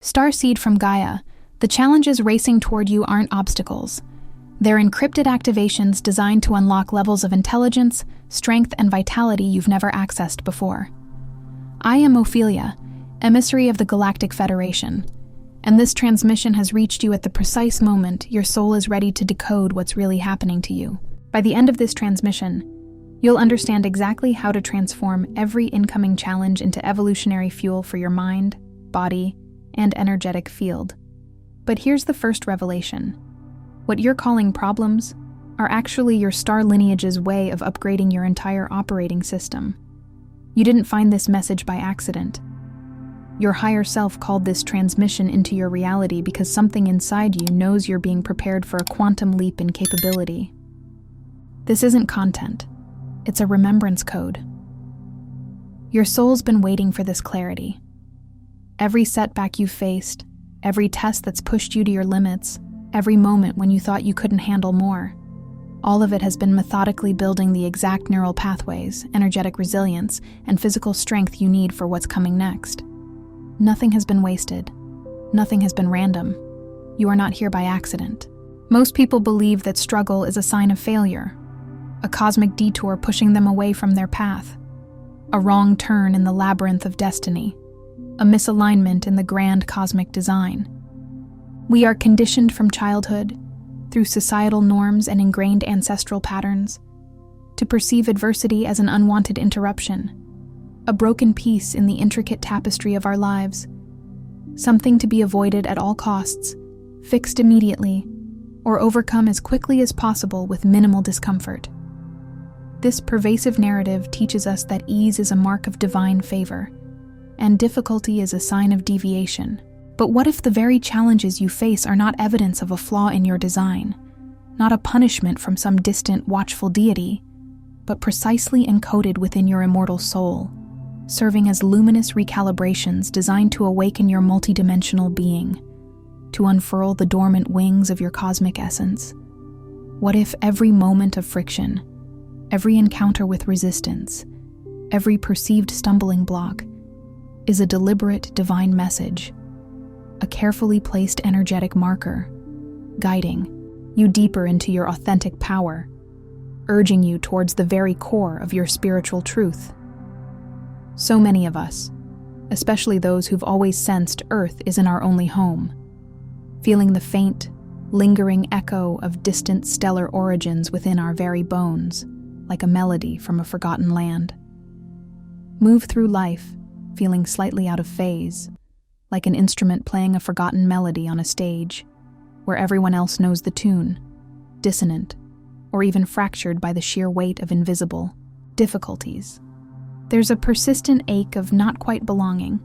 Starseed from Gaia, the challenges racing toward you aren't obstacles. They're encrypted activations designed to unlock levels of intelligence, strength, and vitality you've never accessed before. I am Ophelia, emissary of the Galactic Federation, and this transmission has reached you at the precise moment your soul is ready to decode what's really happening to you. By the end of this transmission, you'll understand exactly how to transform every incoming challenge into evolutionary fuel for your mind, body, and energetic field. But here's the first revelation. What you're calling problems are actually your star lineage's way of upgrading your entire operating system. You didn't find this message by accident. Your higher self called this transmission into your reality because something inside you knows you're being prepared for a quantum leap in capability. This isn't content. It's a remembrance code. Your soul's been waiting for this clarity. Every setback you've faced, every test that's pushed you to your limits, every moment when you thought you couldn't handle more, all of it has been methodically building the exact neural pathways, energetic resilience, and physical strength you need for what's coming next. Nothing has been wasted. Nothing has been random. You are not here by accident. Most people believe that struggle is a sign of failure, a cosmic detour pushing them away from their path, a wrong turn in the labyrinth of destiny, a misalignment in the grand cosmic design. We are conditioned from childhood, through societal norms and ingrained ancestral patterns, to perceive adversity as an unwanted interruption, a broken piece in the intricate tapestry of our lives, something to be avoided at all costs, fixed immediately, or overcome as quickly as possible with minimal discomfort. This pervasive narrative teaches us that ease is a mark of divine favor, and difficulty is a sign of deviation. But what if the very challenges you face are not evidence of a flaw in your design, not a punishment from some distant, watchful deity, but precisely encoded within your immortal soul, serving as luminous recalibrations designed to awaken your multidimensional being, to unfurl the dormant wings of your cosmic essence? What if every moment of friction, every encounter with resistance, every perceived stumbling block is a deliberate divine message, a carefully placed energetic marker, guiding you deeper into your authentic power, urging you towards the very core of your spiritual truth? So many of us, especially those who've always sensed Earth isn't our only home, feeling the faint, lingering echo of distant stellar origins within our very bones, like a melody from a forgotten land. Move through life, feeling slightly out of phase, like an instrument playing a forgotten melody on a stage, where everyone else knows the tune, dissonant, or even fractured by the sheer weight of invisible difficulties. There's a persistent ache of not quite belonging,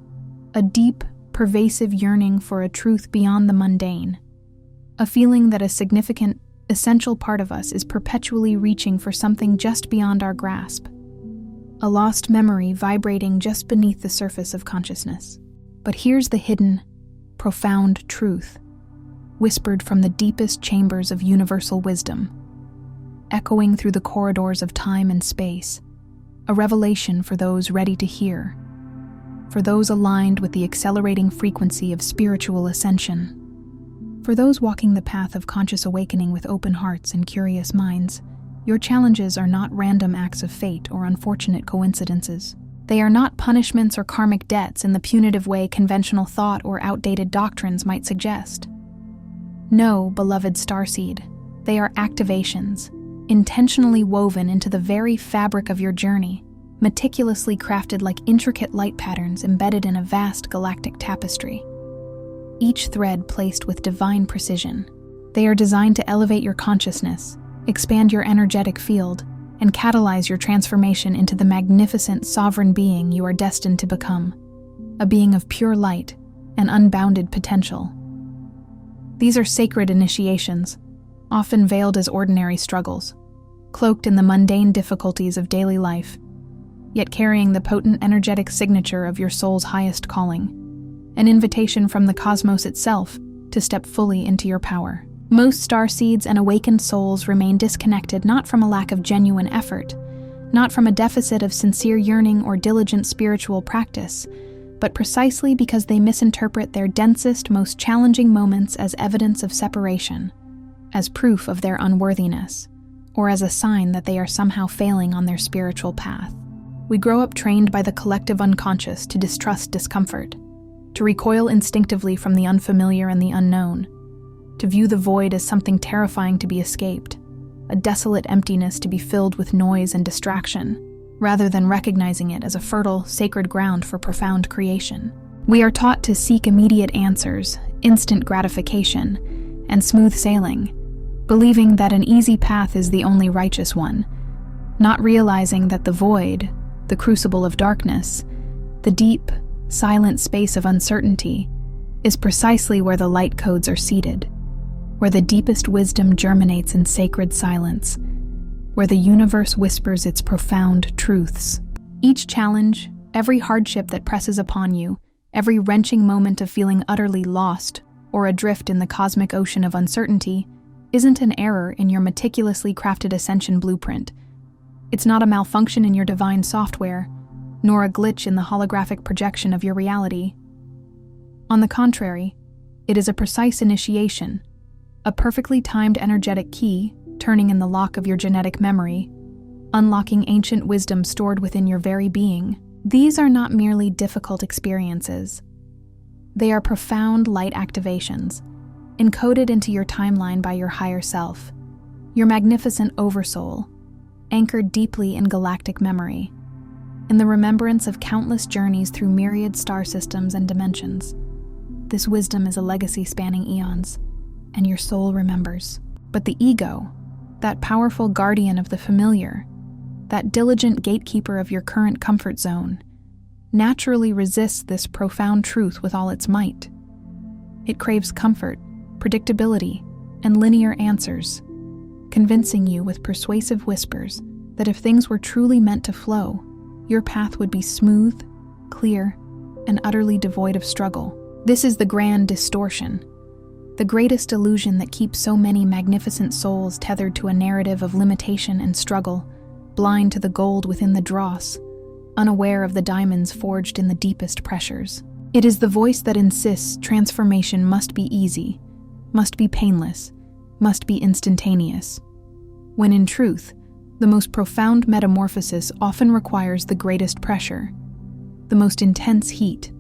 a deep, pervasive yearning for a truth beyond the mundane, a feeling that a significant, essential part of us is perpetually reaching for something just beyond our grasp, a lost memory vibrating just beneath the surface of consciousness. But here's the hidden, profound truth, whispered from the deepest chambers of universal wisdom, echoing through the corridors of time and space, a revelation for those ready to hear, for those aligned with the accelerating frequency of spiritual ascension. For those walking the path of conscious awakening with open hearts and curious minds, your challenges are not random acts of fate or unfortunate coincidences. They are not punishments or karmic debts in the punitive way conventional thought or outdated doctrines might suggest. No, beloved starseed, they are activations, intentionally woven into the very fabric of your journey, meticulously crafted like intricate light patterns embedded in a vast galactic tapestry. Each thread placed with divine precision. They are designed to elevate your consciousness, expand your energetic field, and catalyze your transformation into the magnificent sovereign being you are destined to become, a being of pure light and unbounded potential. These are sacred initiations, often veiled as ordinary struggles, cloaked in the mundane difficulties of daily life, yet carrying the potent energetic signature of your soul's highest calling, an invitation from the cosmos itself to step fully into your power. Most starseeds and awakened souls remain disconnected not from a lack of genuine effort, not from a deficit of sincere yearning or diligent spiritual practice, but precisely because they misinterpret their densest, most challenging moments as evidence of separation, as proof of their unworthiness, or as a sign that they are somehow failing on their spiritual path. We grow up trained by the collective unconscious to distrust discomfort, to recoil instinctively from the unfamiliar and the unknown, to view the void as something terrifying to be escaped, a desolate emptiness to be filled with noise and distraction, rather than recognizing it as a fertile, sacred ground for profound creation. We are taught to seek immediate answers, instant gratification, and smooth sailing, believing that an easy path is the only righteous one, not realizing that the void, the crucible of darkness, the deep, silent space of uncertainty, is precisely where the light codes are seated, where the deepest wisdom germinates in sacred silence, where the universe whispers its profound truths. Each challenge, every hardship that presses upon you, every wrenching moment of feeling utterly lost or adrift in the cosmic ocean of uncertainty, isn't an error in your meticulously crafted ascension blueprint. It's not a malfunction in your divine software, nor a glitch in the holographic projection of your reality. On the contrary, it is a precise initiation, a perfectly timed energetic key turning in the lock of your genetic memory, unlocking ancient wisdom stored within your very being. These are not merely difficult experiences. They are profound light activations, encoded into your timeline by your higher self, your magnificent oversoul, anchored deeply in galactic memory, in the remembrance of countless journeys through myriad star systems and dimensions. This wisdom is a legacy spanning eons, and your soul remembers. But the ego, that powerful guardian of the familiar, that diligent gatekeeper of your current comfort zone, naturally resists this profound truth with all its might. It craves comfort, predictability, and linear answers, convincing you with persuasive whispers that if things were truly meant to flow, your path would be smooth, clear, and utterly devoid of struggle. This is the grand distortion, the greatest illusion that keeps so many magnificent souls tethered to a narrative of limitation and struggle, blind to the gold within the dross, unaware of the diamonds forged in the deepest pressures. It is the voice that insists transformation must be easy, must be painless, must be instantaneous, when in truth, the most profound metamorphosis often requires the greatest pressure, the most intense heat,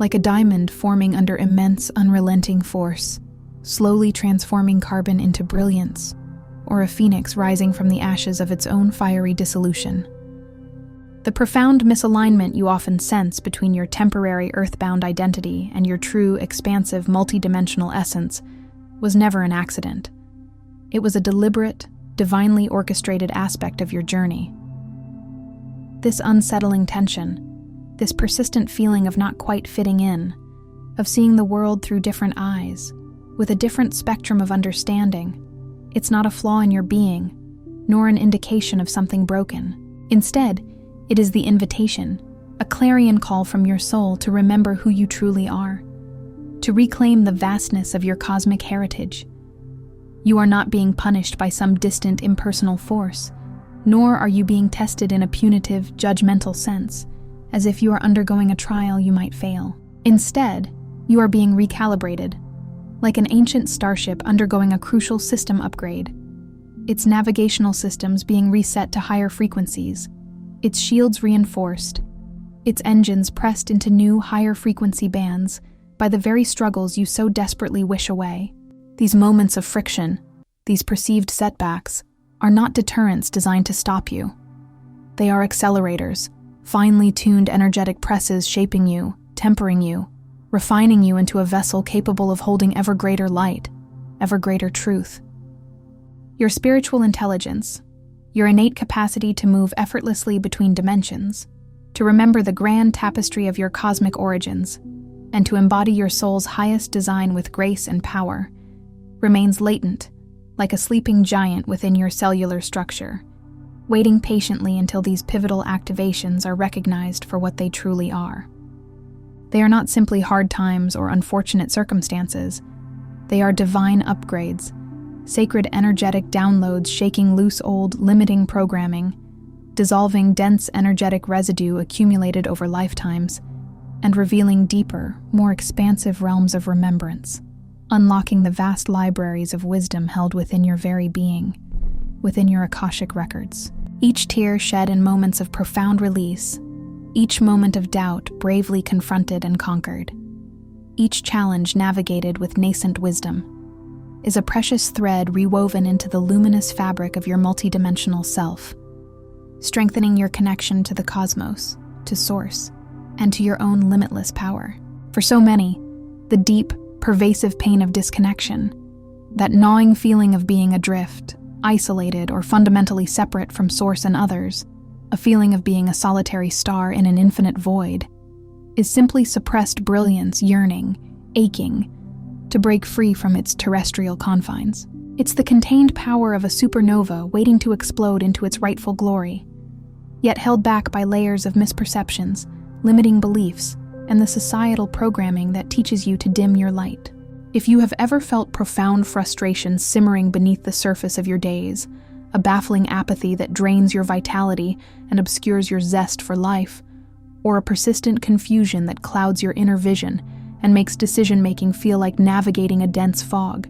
like a diamond forming under immense, unrelenting force, slowly transforming carbon into brilliance, or a phoenix rising from the ashes of its own fiery dissolution. The profound misalignment you often sense between your temporary earthbound identity and your true, expansive, multidimensional essence was never an accident. It was a deliberate, divinely orchestrated aspect of your journey. This unsettling tension, this persistent feeling of not quite fitting in, of seeing the world through different eyes, with a different spectrum of understanding, it's not a flaw in your being, nor an indication of something broken. Instead, it is the invitation, a clarion call from your soul to remember who you truly are, to reclaim the vastness of your cosmic heritage. You are not being punished by some distant, impersonal force, nor are you being tested in a punitive, judgmental sense, as if you are undergoing a trial you might fail. Instead, you are being recalibrated, like an ancient starship undergoing a crucial system upgrade, its navigational systems being reset to higher frequencies, its shields reinforced, its engines pressed into new, higher frequency bands by the very struggles you so desperately wish away. These moments of friction, these perceived setbacks, are not deterrents designed to stop you. They are accelerators, finely tuned energetic presses shaping you, tempering you, refining you into a vessel capable of holding ever greater light, ever greater truth. Your spiritual intelligence, your innate capacity to move effortlessly between dimensions, to remember the grand tapestry of your cosmic origins, and to embody your soul's highest design with grace and power, remains latent, like a sleeping giant within your cellular structure, waiting patiently until these pivotal activations are recognized for what they truly are. They are not simply hard times or unfortunate circumstances. They are divine upgrades, sacred energetic downloads shaking loose old, limiting programming, dissolving dense energetic residue accumulated over lifetimes, and revealing deeper, more expansive realms of remembrance, unlocking the vast libraries of wisdom held within your very being, within your Akashic records. Each tear shed in moments of profound release, each moment of doubt bravely confronted and conquered, each challenge navigated with nascent wisdom, is a precious thread rewoven into the luminous fabric of your multidimensional self, strengthening your connection to the cosmos, to Source, and to your own limitless power. For so many, the deep, pervasive pain of disconnection, that gnawing feeling of being adrift, isolated, or fundamentally separate from Source and others, a feeling of being a solitary star in an infinite void, is simply suppressed brilliance yearning, aching, to break free from its terrestrial confines. It's the contained power of a supernova waiting to explode into its rightful glory, yet held back by layers of misperceptions, limiting beliefs, and the societal programming that teaches you to dim your light. If you have ever felt profound frustration simmering beneath the surface of your days, a baffling apathy that drains your vitality and obscures your zest for life, or a persistent confusion that clouds your inner vision and makes decision-making feel like navigating a dense fog,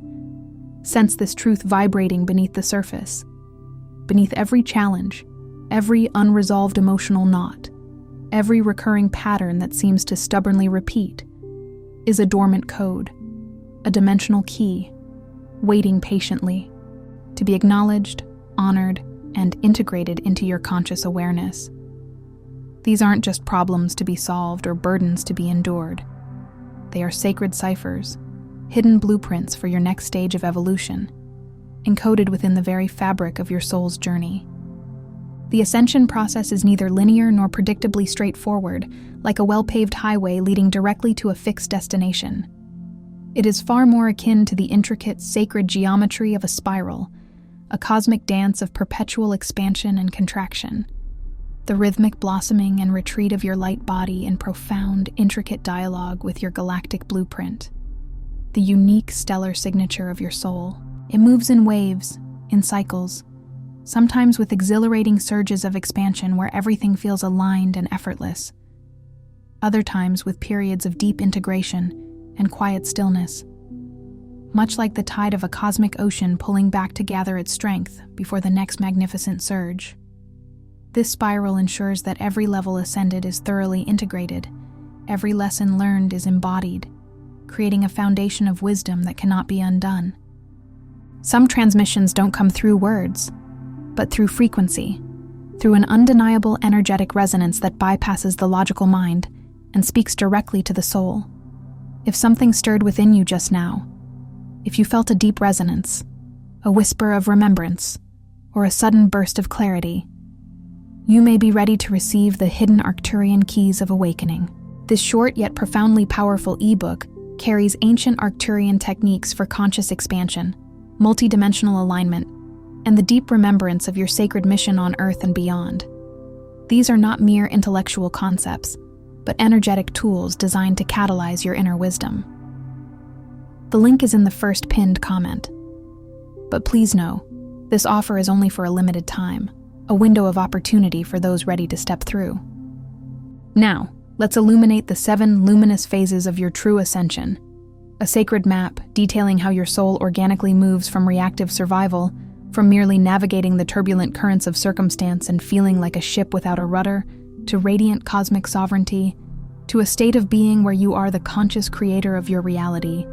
sense this truth vibrating beneath the surface. Beneath every challenge, every unresolved emotional knot, every recurring pattern that seems to stubbornly repeat, is a dormant code, a dimensional key, waiting patiently to be acknowledged, honored, and integrated into your conscious awareness. These aren't just problems to be solved or burdens to be endured. They are sacred ciphers, hidden blueprints for your next stage of evolution, encoded within the very fabric of your soul's journey. The ascension process is neither linear nor predictably straightforward, like a well-paved highway leading directly to a fixed destination. It is far more akin to the intricate, sacred geometry of a spiral, a cosmic dance of perpetual expansion and contraction, the rhythmic blossoming and retreat of your light body in profound, intricate dialogue with your galactic blueprint, the unique stellar signature of your soul. It moves in waves, in cycles, sometimes with exhilarating surges of expansion where everything feels aligned and effortless, other times with periods of deep integration and quiet stillness, much like the tide of a cosmic ocean pulling back to gather its strength before the next magnificent surge. This spiral ensures that every level ascended is thoroughly integrated, every lesson learned is embodied, creating a foundation of wisdom that cannot be undone. Some transmissions don't come through words, but through frequency, through an undeniable energetic resonance that bypasses the logical mind and speaks directly to the soul. If something stirred within you just now, if you felt a deep resonance, a whisper of remembrance, or a sudden burst of clarity, you may be ready to receive the hidden Arcturian keys of awakening. This short yet profoundly powerful ebook carries ancient Arcturian techniques for conscious expansion, multidimensional alignment, and the deep remembrance of your sacred mission on Earth and beyond. These are not mere intellectual concepts, but energetic tools designed to catalyze your inner wisdom. The link is in the first pinned comment. But please know, this offer is only for a limited time, a window of opportunity for those ready to step through. Now, let's illuminate the 7 luminous phases of your true ascension, a sacred map detailing how your soul organically moves from reactive survival, from merely navigating the turbulent currents of circumstance and feeling like a ship without a rudder, to radiant cosmic sovereignty, to a state of being where you are the conscious creator of your reality,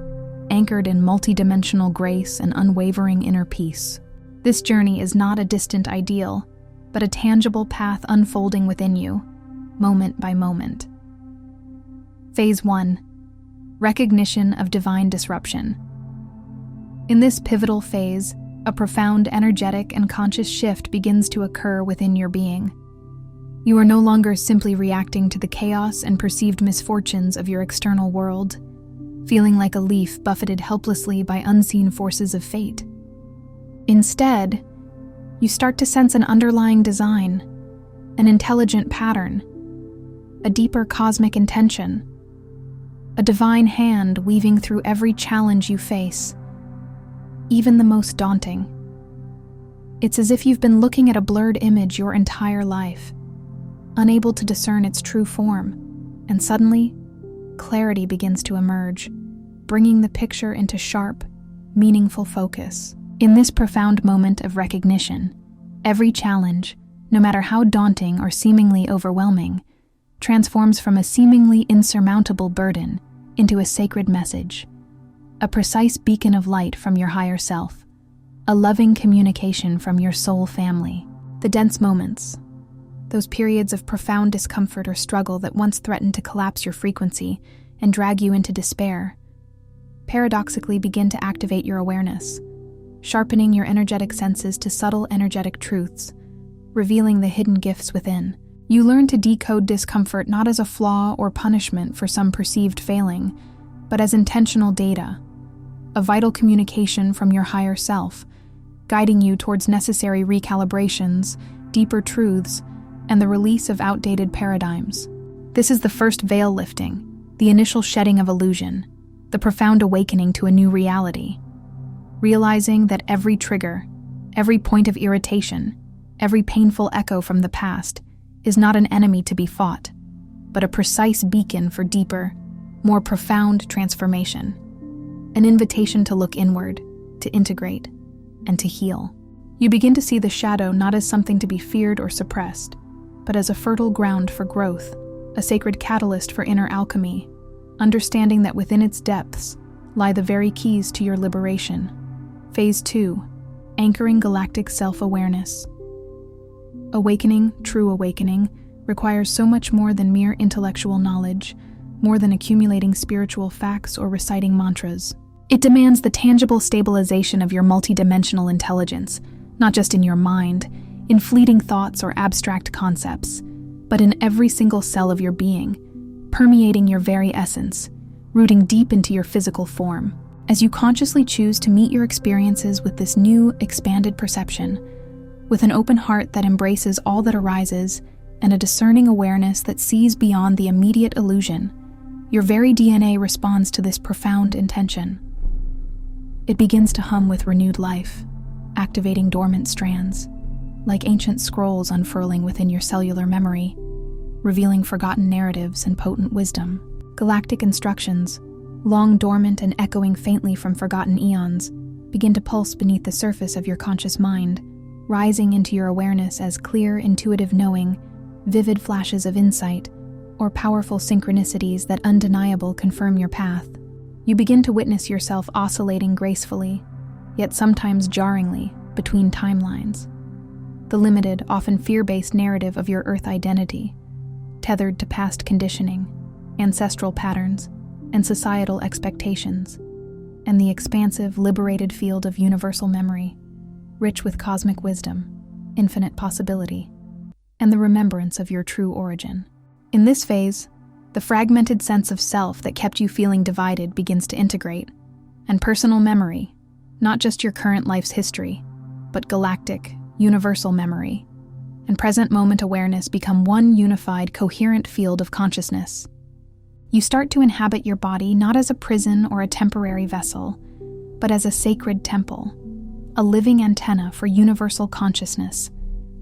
anchored in multidimensional grace and unwavering inner peace. This journey is not a distant ideal, but a tangible path unfolding within you, moment by moment. Phase 1. Recognition of divine disruption. In this pivotal phase, a profound energetic and conscious shift begins to occur within your being. You are no longer simply reacting to the chaos and perceived misfortunes of your external world, feeling like a leaf buffeted helplessly by unseen forces of fate. Instead, you start to sense an underlying design, an intelligent pattern, a deeper cosmic intention, a divine hand weaving through every challenge you face, even the most daunting. It's as if you've been looking at a blurred image your entire life, unable to discern its true form, and suddenly, clarity begins to emerge, bringing the picture into sharp, meaningful focus. In this profound moment of recognition, every challenge, no matter how daunting or seemingly overwhelming, transforms from a seemingly insurmountable burden into a sacred message, a precise beacon of light from your higher self, a loving communication from your soul family. The dense moments, those periods of profound discomfort or struggle that once threatened to collapse your frequency and drag you into despair, paradoxically begin to activate your awareness, sharpening your energetic senses to subtle energetic truths, revealing the hidden gifts within. You learn to decode discomfort not as a flaw or punishment for some perceived failing, but as intentional data, a vital communication from your higher self, guiding you towards necessary recalibrations, deeper truths, and the release of outdated paradigms. This is the first veil lifting, the initial shedding of illusion, the profound awakening to a new reality. Realizing that every trigger, every point of irritation, every painful echo from the past is not an enemy to be fought, but a precise beacon for deeper, more profound transformation. An invitation to look inward, to integrate, and to heal. You begin to see the shadow not as something to be feared or suppressed, but as a fertile ground for growth, a sacred catalyst for inner alchemy, understanding that within its depths lie the very keys to your liberation. Phase 2, anchoring galactic self-awareness. Awakening, true awakening, requires so much more than mere intellectual knowledge, more than accumulating spiritual facts or reciting mantras. It demands the tangible stabilization of your multidimensional intelligence, not just in your mind, in fleeting thoughts or abstract concepts, but in every single cell of your being, permeating your very essence, rooting deep into your physical form. As you consciously choose to meet your experiences with this new, expanded perception, with an open heart that embraces all that arises and a discerning awareness that sees beyond the immediate illusion, your very DNA responds to this profound intention. It begins to hum with renewed life, activating dormant strands, like ancient scrolls unfurling within your cellular memory, revealing forgotten narratives and potent wisdom. Galactic instructions, long dormant and echoing faintly from forgotten eons, begin to pulse beneath the surface of your conscious mind, rising into your awareness as clear, intuitive knowing, vivid flashes of insight, or powerful synchronicities that undeniable confirm your path. You begin to witness yourself oscillating gracefully, yet sometimes jarringly, between timelines. The limited, often fear-based narrative of your Earth identity, tethered to past conditioning, ancestral patterns, and societal expectations, and the expansive, liberated field of universal memory, rich with cosmic wisdom, infinite possibility, and the remembrance of your true origin. In this phase, the fragmented sense of self that kept you feeling divided begins to integrate, and personal memory, not just your current life's history, but galactic, universal memory, and present moment awareness become one unified, coherent field of consciousness. You start to inhabit your body not as a prison or a temporary vessel, but as a sacred temple, a living antenna for universal consciousness,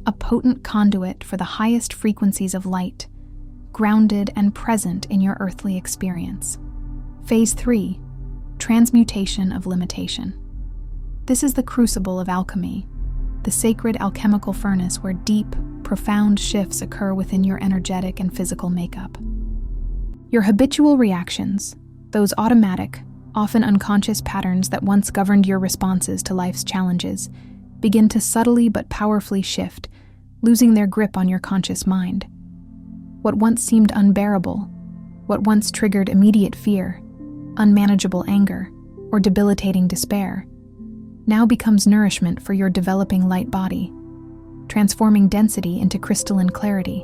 a potent conduit for the highest frequencies of light, grounded and present in your earthly experience. Phase 3, transmutation of limitation. This is the crucible of alchemy, the sacred alchemical furnace where deep, profound shifts occur within your energetic and physical makeup. Your habitual reactions, those automatic, often unconscious patterns that once governed your responses to life's challenges, begin to subtly but powerfully shift, losing their grip on your conscious mind. What once seemed unbearable, what once triggered immediate fear, unmanageable anger, or debilitating despair, now becomes nourishment for your developing light body, transforming density into crystalline clarity,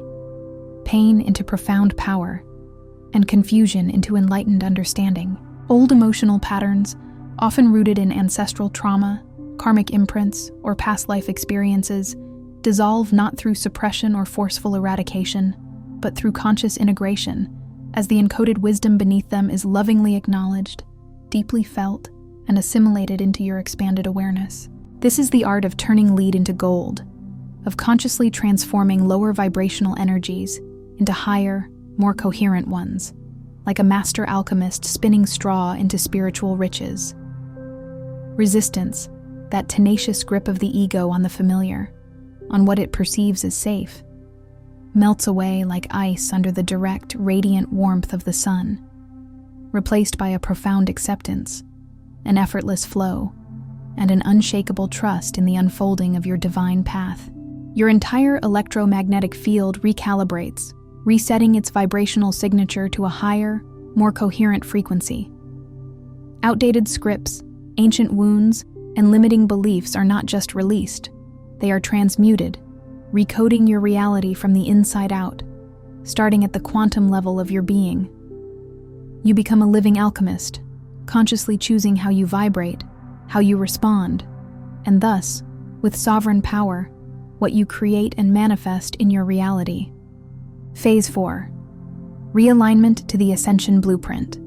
pain into profound power, and confusion into enlightened understanding. Old emotional patterns, often rooted in ancestral trauma, karmic imprints, or past life experiences, dissolve not through suppression or forceful eradication, but through conscious integration, as the encoded wisdom beneath them is lovingly acknowledged, deeply felt, and assimilated into your expanded awareness. This is the art of turning lead into gold, of consciously transforming lower vibrational energies into higher, more coherent ones, like a master alchemist spinning straw into spiritual riches. Resistance, that tenacious grip of the ego on the familiar, on what it perceives as safe, melts away like ice under the direct, radiant warmth of the sun, replaced by a profound acceptance, an effortless flow, and an unshakable trust in the unfolding of your divine path. Your entire electromagnetic field recalibrates, resetting its vibrational signature to a higher, more coherent frequency. Outdated scripts, ancient wounds, and limiting beliefs are not just released, they are transmuted, recoding your reality from the inside out, starting at the quantum level of your being. You become a living alchemist, consciously choosing how you vibrate, how you respond, and thus, with sovereign power, what you create and manifest in your reality. Phase 4. Realignment to the ascension blueprint.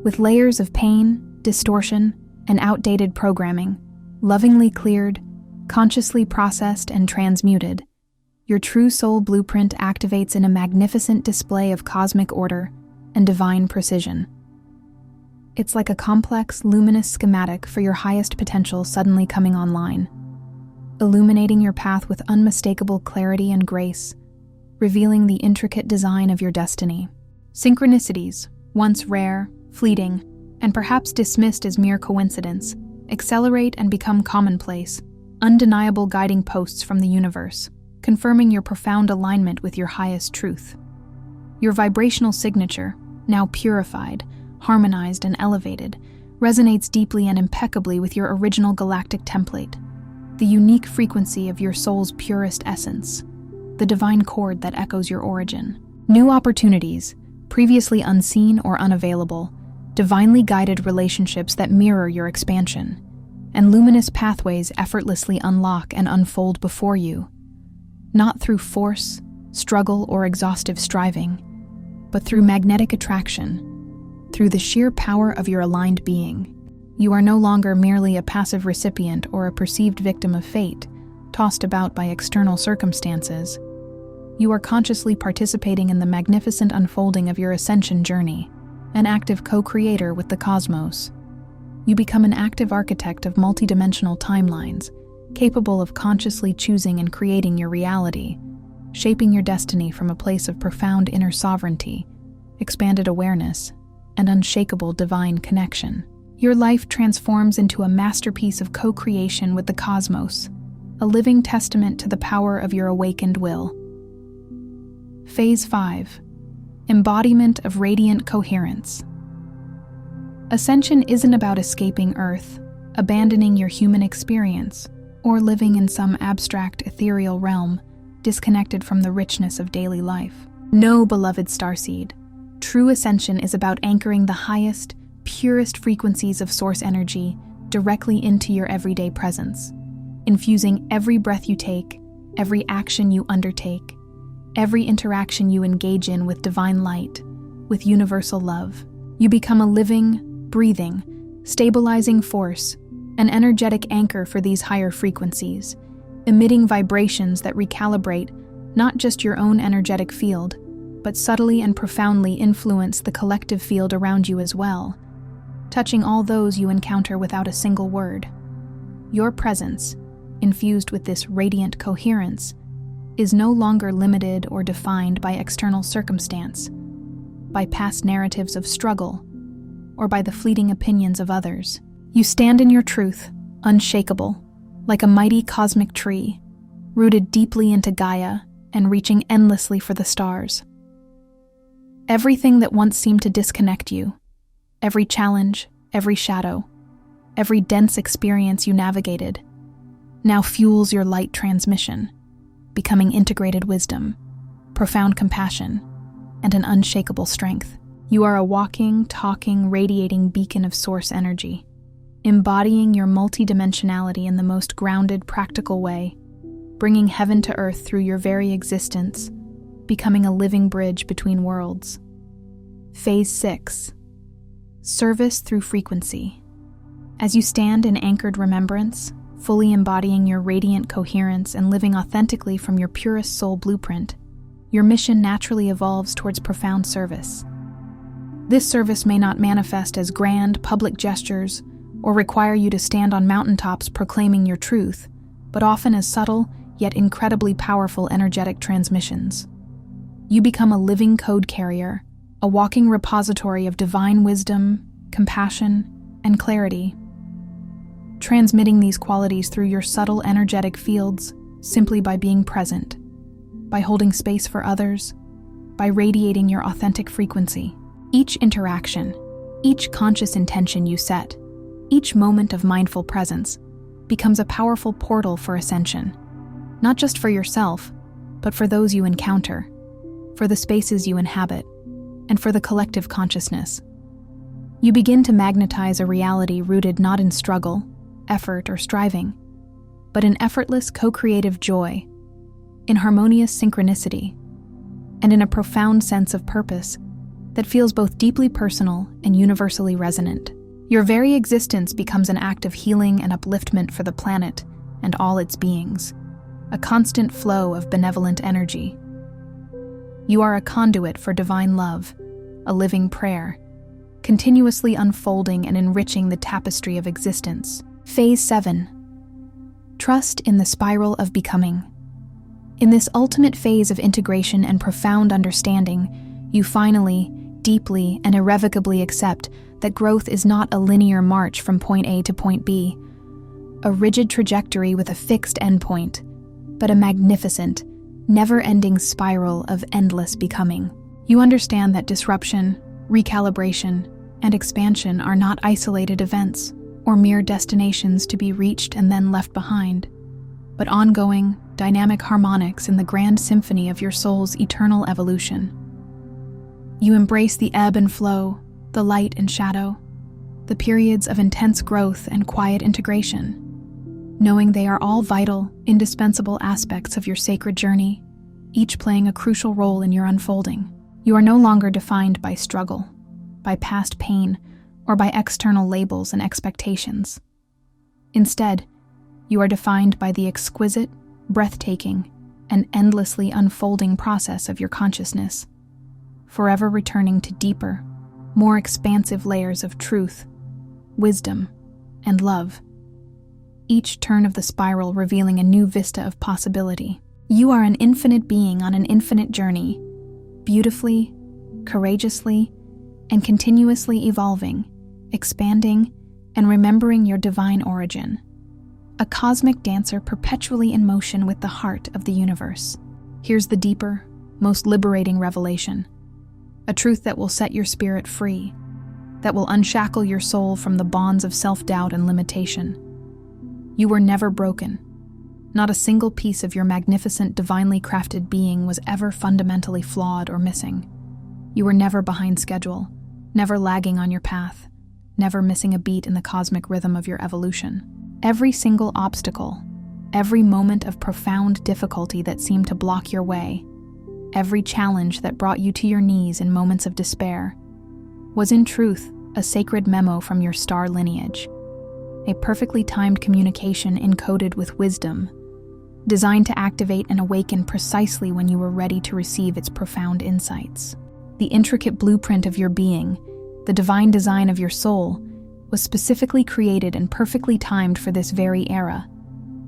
With layers of pain, distortion, and outdated programming, lovingly cleared, consciously processed and transmuted, your true soul blueprint activates in a magnificent display of cosmic order and divine precision. It's like a complex, luminous schematic for your highest potential suddenly coming online, illuminating your path with unmistakable clarity and grace, revealing the intricate design of your destiny. Synchronicities, once rare, fleeting, and perhaps dismissed as mere coincidence, accelerate and become commonplace, undeniable guiding posts from the universe, confirming your profound alignment with your highest truth. Your vibrational signature, now purified, harmonized, and elevated, resonates deeply and impeccably with your original galactic template, the unique frequency of your soul's purest essence, the divine chord that echoes your origin. New opportunities, previously unseen or unavailable, divinely guided relationships that mirror your expansion, and luminous pathways effortlessly unlock and unfold before you, not through force, struggle, or exhaustive striving, but through magnetic attraction, through the sheer power of your aligned being. You are no longer merely a passive recipient or a perceived victim of fate, tossed about by external circumstances. You are consciously participating in the magnificent unfolding of your ascension journey, an active co-creator with the cosmos. You become an active architect of multidimensional timelines, capable of consciously choosing and creating your reality, shaping your destiny from a place of profound inner sovereignty, expanded awareness, and unshakable divine connection. Your life transforms into a masterpiece of co-creation with the cosmos, a living testament to the power of your awakened will. Phase 5. Embodiment of radiant coherence. Ascension isn't about escaping Earth, abandoning your human experience, or living in some abstract ethereal realm, disconnected from the richness of daily life. No, beloved starseed, true ascension is about anchoring the highest, purest frequencies of source energy directly into your everyday presence, infusing every breath you take, every action you undertake, every interaction you engage in with divine light, with universal love. You become a living, breathing, stabilizing force, an energetic anchor for these higher frequencies, emitting vibrations that recalibrate not just your own energetic field, but subtly and profoundly influence the collective field around you as well, touching all those you encounter without a single word. Your presence, infused with this radiant coherence, is no longer limited or defined by external circumstance, by past narratives of struggle, or by the fleeting opinions of others. You stand in your truth, unshakable, like a mighty cosmic tree, rooted deeply into Gaia and reaching endlessly for the stars. Everything that once seemed to disconnect you, every challenge, every shadow, every dense experience you navigated, now fuels your light transmission, becoming integrated wisdom, profound compassion, and an unshakable strength. You are a walking, talking, radiating beacon of source energy, embodying your multidimensionality in the most grounded, practical way, bringing heaven to earth through your very existence, becoming a living bridge between worlds. Phase 6. Service through frequency. As you stand in anchored remembrance, fully embodying your radiant coherence and living authentically from your purest soul blueprint, your mission naturally evolves towards profound service. This service may not manifest as grand, public gestures or require you to stand on mountaintops proclaiming your truth, but often as subtle, yet incredibly powerful energetic transmissions. You become a living code carrier, a walking repository of divine wisdom, compassion, and clarity, transmitting these qualities through your subtle energetic fields simply by being present, by holding space for others, by radiating your authentic frequency. Each interaction, each conscious intention you set, each moment of mindful presence becomes a powerful portal for ascension, not just for yourself, but for those you encounter, for the spaces you inhabit, and for the collective consciousness. You begin to magnetize a reality rooted not in struggle, effort, or striving, but in effortless co-creative joy, in harmonious synchronicity, and in a profound sense of purpose that feels both deeply personal and universally resonant. Your very existence becomes an act of healing and upliftment for the planet and all its beings, a constant flow of benevolent energy. You are a conduit for divine love, a living prayer, continuously unfolding and enriching the tapestry of existence. Phase 7. Trust in the spiral of becoming. In this ultimate phase of integration and profound understanding, you finally, deeply, and irrevocably accept that growth is not a linear march from point A to point B, a rigid trajectory with a fixed endpoint, but a magnificent, never-ending spiral of endless becoming. You understand that disruption, recalibration, and expansion are not isolated events or mere destinations to be reached and then left behind, but ongoing, dynamic harmonics in the grand symphony of your soul's eternal evolution. You embrace the ebb and flow, the light and shadow, the periods of intense growth and quiet integration, knowing they are all vital, indispensable aspects of your sacred journey, each playing a crucial role in your unfolding. You are no longer defined by struggle, by past pain, or by external labels and expectations. Instead, you are defined by the exquisite, breathtaking, and endlessly unfolding process of your consciousness, forever returning to deeper, more expansive layers of truth, wisdom, and love. Each turn of the spiral revealing a new vista of possibility. You are an infinite being on an infinite journey, beautifully, courageously, and continuously evolving, expanding, and remembering your divine origin. A cosmic dancer perpetually in motion with the heart of the universe. Here's the deeper, most liberating revelation. A truth that will set your spirit free, that will unshackle your soul from the bonds of self-doubt and limitation. You were never broken. Not a single piece of your magnificent, divinely crafted being was ever fundamentally flawed or missing. You were never behind schedule, never lagging on your path, never missing a beat in the cosmic rhythm of your evolution. Every single obstacle, every moment of profound difficulty that seemed to block your way, every challenge that brought you to your knees in moments of despair, was in truth a sacred memo from your star lineage, a perfectly timed communication encoded with wisdom, designed to activate and awaken precisely when you were ready to receive its profound insights. The intricate blueprint of your being, the divine design of your soul, was specifically created and perfectly timed for this very era,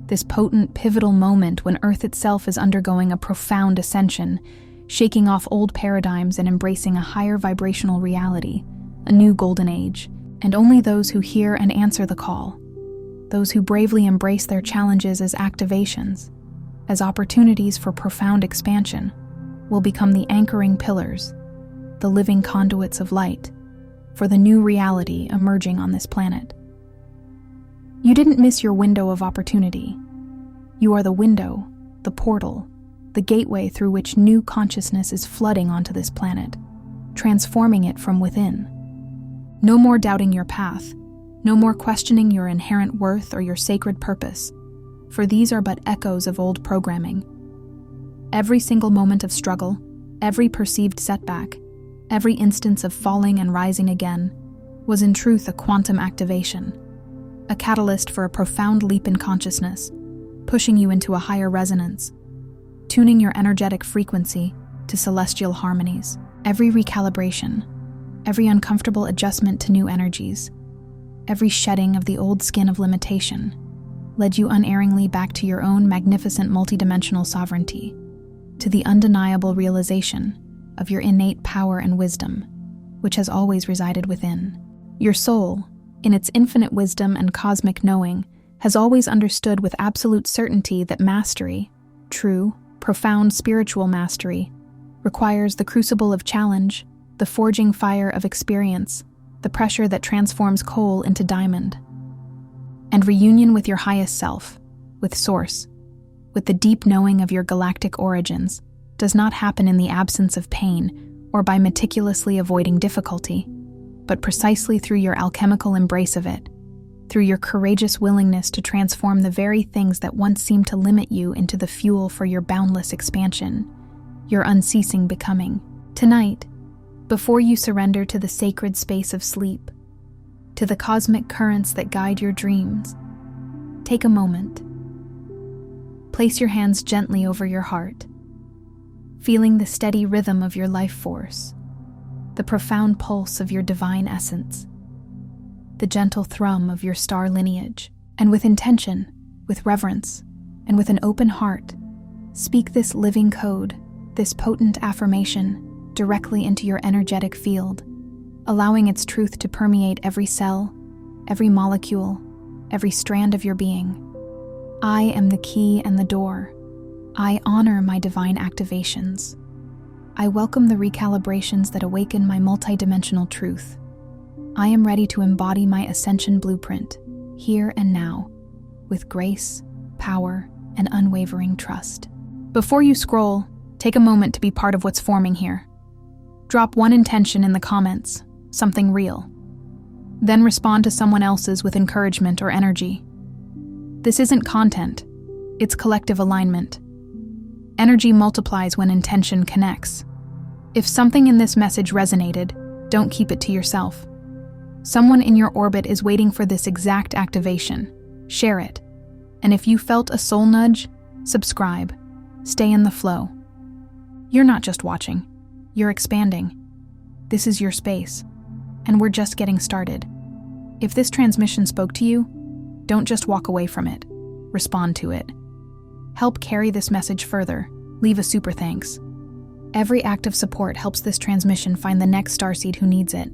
this potent, pivotal moment when Earth itself is undergoing a profound ascension, shaking off old paradigms and embracing a higher vibrational reality, a new golden age. And only those who hear and answer the call, those who bravely embrace their challenges as activations, as opportunities for profound expansion, will become the anchoring pillars, the living conduits of light, for the new reality emerging on this planet. You didn't miss your window of opportunity. You are the window, the portal, the gateway through which new consciousness is flooding onto this planet, transforming it from within. No more doubting your path, no more questioning your inherent worth or your sacred purpose, for these are but echoes of old programming. Every single moment of struggle, every perceived setback, every instance of falling and rising again, was in truth a quantum activation, a catalyst for a profound leap in consciousness, pushing you into a higher resonance, tuning your energetic frequency to celestial harmonies. Every recalibration, every uncomfortable adjustment to new energies, every shedding of the old skin of limitation, led you unerringly back to your own magnificent multidimensional sovereignty, to the undeniable realization of your innate power and wisdom, which has always resided within. Your soul, in its infinite wisdom and cosmic knowing, has always understood with absolute certainty that mastery, true, profound spiritual mastery, requires the crucible of challenge, the forging fire of experience, the pressure that transforms coal into diamond. And reunion with your highest self, with Source, with the deep knowing of your galactic origins, does not happen in the absence of pain or by meticulously avoiding difficulty, but precisely through your alchemical embrace of it, through your courageous willingness to transform the very things that once seemed to limit you into the fuel for your boundless expansion, your unceasing becoming. Tonight, before you surrender to the sacred space of sleep, to the cosmic currents that guide your dreams, take a moment. Place your hands gently over your heart, feeling the steady rhythm of your life force, the profound pulse of your divine essence, the gentle thrum of your star lineage, and with intention, with reverence, and with an open heart, speak this living code, this potent affirmation, directly into your energetic field, allowing its truth to permeate every cell, every molecule, every strand of your being. I am the key and the door. I honor my divine activations. I welcome the recalibrations that awaken my multidimensional truth. I am ready to embody my ascension blueprint, here and now, with grace, power, and unwavering trust. Before you scroll, take a moment to be part of what's forming here. Drop one intention in the comments, something real. Then respond to someone else's with encouragement or energy. This isn't content, it's collective alignment. Energy multiplies when intention connects. If something in this message resonated, don't keep it to yourself. Someone in your orbit is waiting for this exact activation. Share it. And if you felt a soul nudge, subscribe. Stay in the flow. You're not just watching, you're expanding. This is your space, and we're just getting started. If this transmission spoke to you, don't just walk away from it. Respond to it. Help carry this message further. Leave a super thanks. Every act of support helps this transmission find the next starseed who needs it.